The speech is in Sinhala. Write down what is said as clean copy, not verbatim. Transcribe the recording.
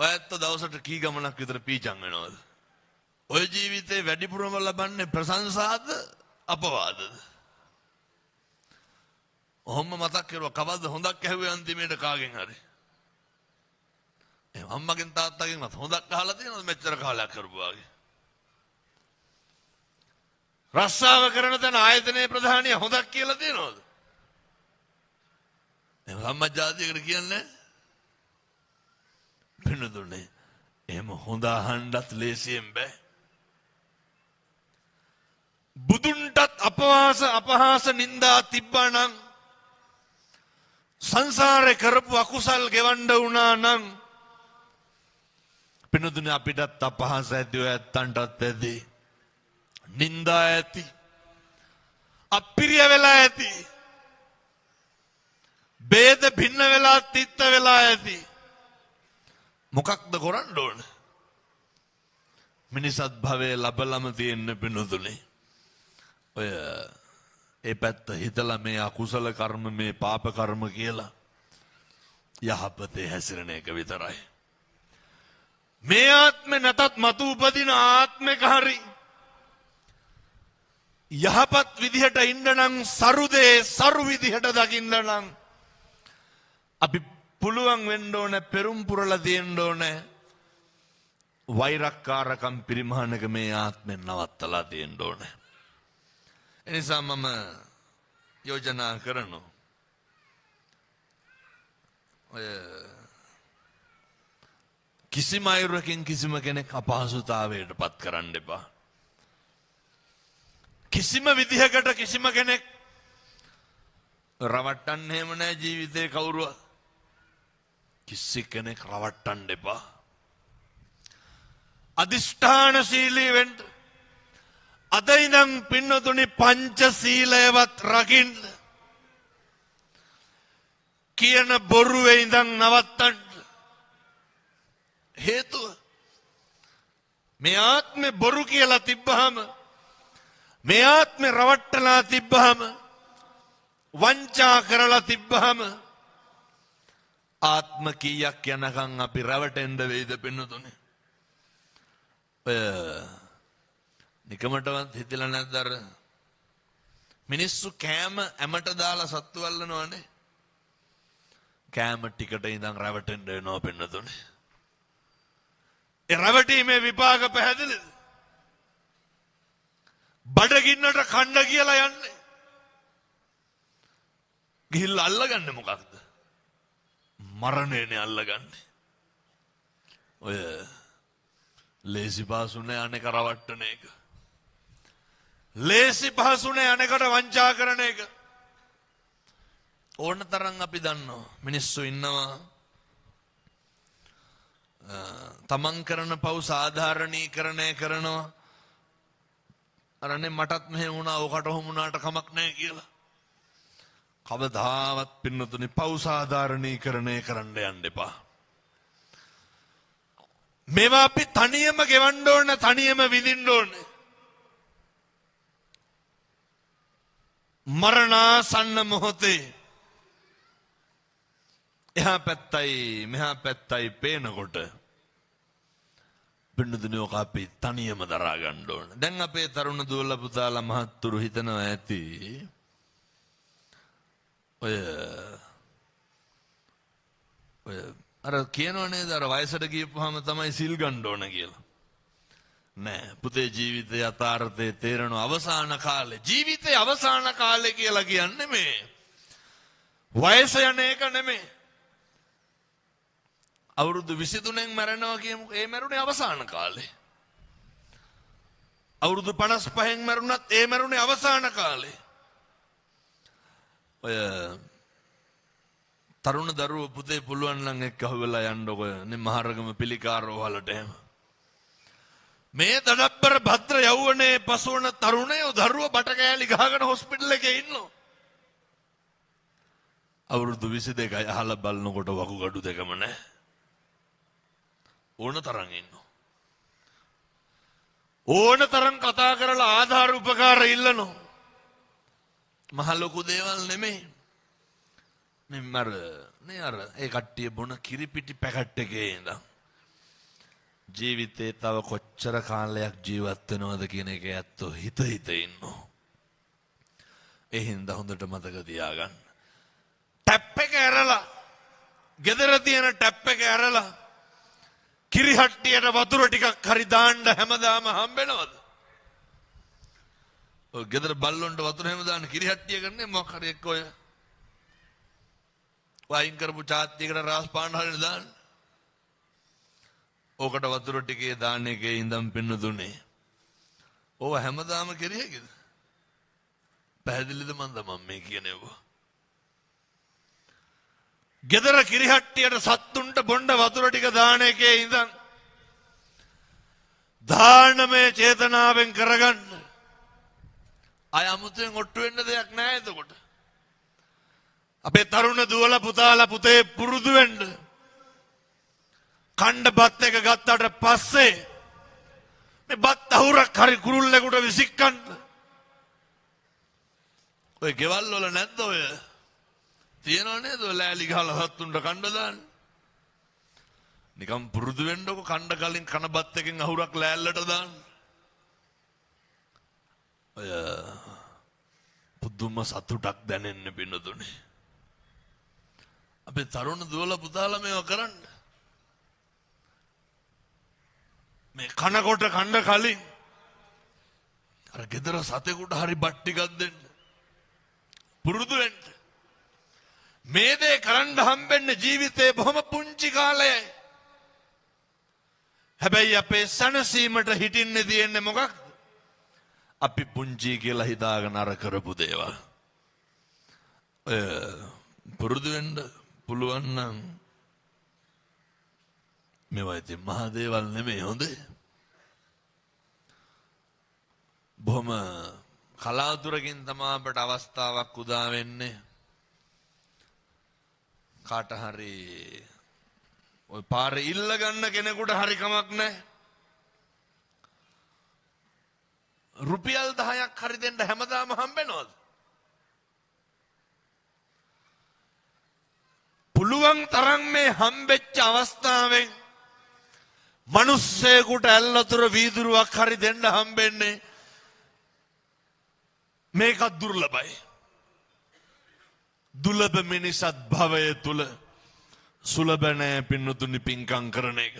ඔයත් දවසට කී ගමනක් විතර පීචන් වෙනවද? ඔය ජීවිතේ වැඩිපුරම ලබන්නේ ප්‍රශංසාද අපවාදද? ඔහොම මතක් කරුවා කවද්ද හොඳක් ඇහුවේ අන්තිමේට කාගෙන් හරි? එහෙනම් අම්මගෙන් තාත්තගෙන්වත් හොඳක් අහලා තියෙනවද මෙච්චර කාලයක් කරපුවාගේ? රස්සාව කරන තැන ආයතනයේ ප්‍රධානිය හොඳක් කියලා තියෙනවද? එහෙනම් අම්මා ජාතියකට කියන්නේ පින්නදුනේ එහෙම හොඳ අහන්නත් ලේසියෙන් බෑ. බුදුන්ටත් අපහාස නින්දා තිබ්බනම් සංසාරේ කරපු අකුසල් ගෙවන්න වුණා නම් පින්නදුනේ අපිටත් අපහාස ඇති ඔය ඇත්තන්ටත් ඇති නින්දා ඇති අප්‍රිය වෙලා ඇති ભેද භින්න වෙලා තිත්ත වෙලා ඇති මොකක්ද කරන්න ඕන? මිනිසත් භවයේ ලබලම තියෙන පින්නදුනේ ඔය ඒ පැත්ත හිතලා මේ අකුසල කර්ම මේ පාප කර්ම කියලා යහපතේ හැසිරෙන එක විතරයි. මේ ආත්මේ නැතත් මතු උපදින ආත්මෙක හරි යහපත් විදිහට ඉන්න නම් සරුදේ සරු විදිහට දකින්න නම් අපි පුළුවන් වෙන්න ඕනේ පෙරම් පුරලා තියෙන්න ඕනේ වෛරක්කාරකම් පරිමහනක මේ ආත්මෙන් නවත්තලා තියෙන්න ඕනේ. එනිසා මම යෝජනා කරනවා ඔය කිසිම අයුරකින් කිසිම කෙනෙක් අපහසුතාවයට පත් කරන්න එපා. කිසිම විදිහකට කිසිම කෙනෙක් රවට්ටන්න එහෙම නැහැ ජීවිතේ කවුරුවත්. කිසි කෙනෙක් රවට්ටන්න එපා. අදිෂ්ඨානශීලී වෙන්න. අද ඉඳන් පින්නතුනි පංචශීලයවත් රකින්න. කියන බොරුවේ ඉඳන් නවත්තන්න. හේතුව මේ ආත්මේ බොරු කියලා තිබ්බහම මේ ආත්මේ රවට්ටලා තිබ්බහම වංචා කරලා තිබ්බහම ආත්ම කීයක් යනකම් අපි රැවටෙන්න වෙයිද පින්නතුනේ? නිකමටවත් හිතලා නැද්ද අර මිනිස්සු කෑම ඇමට දාලා සත්තු වල්ලනවනේ. කෑම ටිකට ඉඳන් රැවටෙන්න වෙනවා පින්නතුනේ. ඒ රැවටීමේ විපාක පැහැදිලිද? බඩගින්නට කන්න කියලා යන්නේ. ගිහිල්ලා අල්ලගන්නේ මොකක්ද? මරණයනේ අල්ලගන්නේ. ඔය ලේසි පහසුනේ අනේක රවට්ටන එක. ලේසි පහසුනේ අනේකට වංචා කරන එක. ඕන තරම් අපි දන්නවා මිනිස්සු ඉන්නවා තමන් කරන පව් සාධාරණීකරණය කරනවා. අරනේ මටත් මෙහෙම වුණා ඔකට ඔහොම වුණාට කමක් නැහැ කියලා. කවදාවත් පින්නතුනි පව් සාධාරණීකරණය කරන්න යන්න එපා. මේවා අපි තනියම ගෙවන්න ඕන තනියම විඳින්න ඕන. මරණාසන්න මොහොතේ එහා පැත්තයි මෙහා පැත්තයි පේනකොට පින්නතුනි ඔක අපි තනියම දරා ගන්න ඕන. දැන් අපේ තරුණ දුවලා පුතාලා මහත්තුරු හිතනවා ඇති ඔය අර කියනෝ නේද අර වයසට ගියපුවාම තමයි සිල් ගන්න ඕන කියලා. නෑ පුතේ ජීවිතයේ යථාර්ථයේ තේරෙන අවසාන කාලේ ජීවිතයේ අවසාන කාලේ කියලා කියන්නේ මේ වයස යන එක නෙමෙයි. අවුරුදු 23න් මැරෙනවා කියමු. ඒ මැරුණේ අවසාන කාලේ. අවුරුදු 55න් මැරුණත් ඒ මැරුණේ අවසාන කාලේ. ඔය තරුණ දරුවෝ පුතේ පුළුවන් නම් එක්ක අහුවෙලා යන්නකො නේ මහරගම පිළිකාරෝ වලට එහෙම. මේ දඩබ්බර භද්‍ර යෞවනයේ පසුවන තරුණයෝ දරුවෝ බට කෑලි ගහගෙන හොස්පිටල් එකේ ඉන්නවා. අවුරුදු 22යි අහලා බලනකොට වකුගඩු දෙකම නැහැ. ඕන තරම් ඉන්නවා. ඕන තරම් කතා කරලා ආධාර උපකාර ඉල්ලනවා. මහ ලොකු දේවල් නෙමෙයි. නේ අර ඒ කට්ටිය බොන කිරිපිටි පැකට් එකේ ඉඳන් ජීවිතේ තව කොච්චර කාලයක් ජීවත් වෙනවද කියන එක ඇත්තෝ හිත ඉන්නවා. ඒ හින්දා හොඳට මතක තියාගන්න. ටැප් එක ඇරලා, ගෙදර තියෙන ටැප් එක ඇරලා කිරිහට්ටියට වතුර ටිකක් හරි දාන්න හැමදාම හම්බෙනවද? ඔය ගෙදර බල්ලොන්ට වතුර හැම දාන්න කිරිහට්ටිය කරන්නේ මොකක් හරි එක්ක ඔය වයින් කරපු චාත්තියකට රාස් පාන් හරින දාන්න. ඕකට වතුර ටිකේ දාන්න එකේ ඉඳන් පින්න දුන්නේ. ඕව හැමදාම කෙරියකද? පැහැදිලිද මන්ද මම මේ කියනේවා? ගෙදර කිරිහට්ටියට සත්තුන්ට බොණ්ඩ වතුර ටික දාන එකේ ඉඳන් දානමය චේතනාවෙන් කරගන්න. අය අමුතුවෙන් ඔට්ටු වෙන්න දෙයක් නැහැ එතකොට. අපේ තරුණ දුවලා පුතාලා පුතේ පුරුදු වෙන්න. කණ්ඩ බත් එක ගත්තට පස්සේ මේ බත් අහුරක් හරි කුරුල්ලෙකුට විසික්කන්න. ඔය ගෙවල් වල නැද්ද ඔය? තියනව නේද ඔය ලෑලි ගහලා සත්තුන්ට කණ්ඩ දාන්න? නිකම් පුරුදු වෙන්නකො කණ්ඩ කලින් කන බත් එකෙන් අහුරක් ලෑල්ලට දාන්න. ඔය පුදුම සතුටක් දැනෙන්න පින්නතුනේ. අපේ තරුණ දුවලා පුතාලා මේවා කරන්න. මේ කනකොට කණ්ඩ කලින් අර ගෙදර සතෙකුට හරි බත් ටිකක් දෙන්න. පුරුදු වෙන්න. මේ දේ කරන්න හම්බෙන්නේ ජීවිතේ බොහොම පුංචි කාලයයි. හැබැයි අපේ සනසීමට හිටින්නේ තියෙන්නේ මොකක්ද? අපි පුංචි කියලා හිතාගෙන අර කරපු දේවල්. පුරුදු වෙන්න පුළුවන් නම් මේවා ඉතින් මහා දේවල් නෙමෙයි හොඳේ. බොහොම කලාතුරකින් තමයි අපට අවස්ථාවක් උදා වෙන්නේ. කාට හරි ඔය පාරේ ඉල්ල ගන්න කෙනෙකුට හරි කමක් නැහැ. රුපියල් 10ක් හරි දෙන්න හැමදාම හම්බෙනවද? පුළුවන් තරම් මේ හම්බෙච්ච අවස්ථාවෙන් මිනිස්සෙකුට ඇල්ලතුර වීදුරුවක් හරි දෙන්න හම්බෙන්නේ මේකත් දුර්ලභයි. දුලබ මිනිසත් භවය තුල සුලබ නැහැ පින්නතුනි පින්කම් කරන එක.